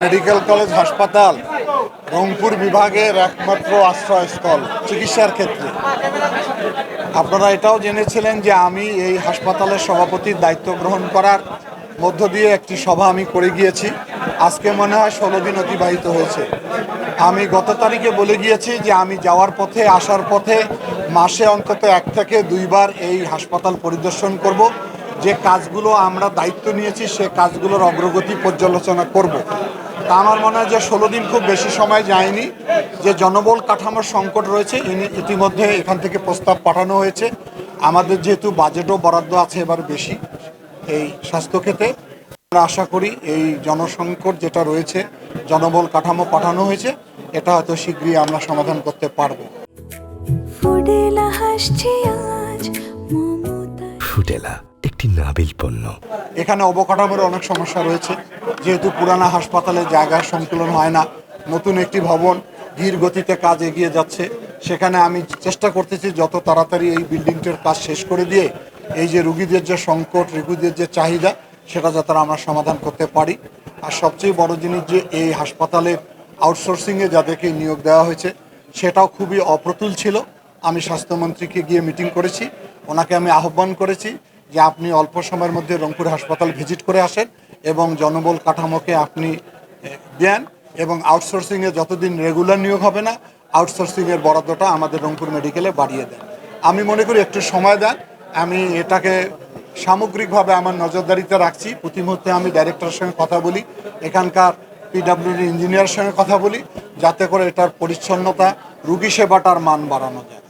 Medical college হাসপাতাল রংপুর বিভাগের একমাত্র আশ্রয়স্থল চিকিৎসার ক্ষেত্রে। আপনারা এটাও জেনেছিলেন যে আমি এই হাসপাতালের সভাপতির দায়িত্ব গ্রহণ করার মধ্য দিয়ে একটি সভা আমি করে গিয়েছি। আজকে মনে হয় 16 দিন অতিবাহিত হয়েছে। আমি গত তারিখে বলে গিয়েছি যে আমি যাওয়ার পথে আসার পথে মাসে অন্তত 1 থেকে 2 বার এই হাসপাতাল পরিদর্শন করব। যে কাজগুলো আমরা দায়িত্ব নিয়েছি সে কাজগুলোর অগ্রগতি পর্যালোচনা করব। তা আমার মনে হয় যে 16 দিন খুব বেশি সময় যায়নি। যে জনবল কাঠামোর সংকট রয়েছে ইতিমধ্যে এখান থেকে প্রস্তাব পাঠানো হয়েছে। আমাদের যেহেতু বাজেটও বরাদ্দ আছে এবার বেশি এই স্বাস্থ্যক্ষেত্রে, আমরা আশা করি এই জনসংকট যেটা রয়েছে জনবল কাঠামো পাঠানো হয়েছে, এটা হয়তো শীঘ্রই আমরা সমাধান করতে পারবো। ফুডেলা একটি নাবিল পণ্য। এখানে অবকাঠামোর অনেক সমস্যা রয়েছে, যেহেতু পুরানা হাসপাতালে জায়গার সংকুলন হয় না। নতুন একটি ভবন ধীর গতিতে কাজ এগিয়ে যাচ্ছে, সেখানে আমি চেষ্টা করতেছি যত তাড়াতাড়ি এই বিল্ডিংটার কাজ শেষ করে দিয়ে এই যে রুগীদের যে সংকট, রুগীদের যে চাহিদা, সেটা যাতে আমরা সমাধান করতে পারি। আর সবচেয়ে বড় জিনিস যে এই হাসপাতালের আউটসোর্সিংয়ে যাদেরকে নিয়োগ দেওয়া হয়েছে সেটাও খুবই অপ্রতুল ছিল। আমি স্বাস্থ্যমন্ত্রীকে গিয়ে মিটিং করেছি, ওনাকে আমি আহ্বান করেছি যে আপনি অল্প সময়ের মধ্যে রংপুর হাসপাতাল ভিজিট করে আসেন এবং জনবল কাঠামোকে আপনি দেন এবং আউটসোর্সিংয়ে যতদিন রেগুলার নিয়োগ হবে না আউটসোর্সিংয়ের বরাদ্দটা আমাদের রংপুর মেডিকেলে বাড়িয়ে দেন। আমি মনে করি একটু সময় দেন, আমি এটাকে সামগ্রিকভাবে আমার নজরদারিতে রাখছি। প্রতি মুহূর্তে আমি ডাইরেক্টরের সঙ্গে কথা বলি, এখানকার পিডাব্লিউডি ইঞ্জিনিয়ারের সঙ্গে কথা বলি, যাতে করে এটার পরিচ্ছন্নতা, রুগী সেবাটার মান বাড়ানো যায়।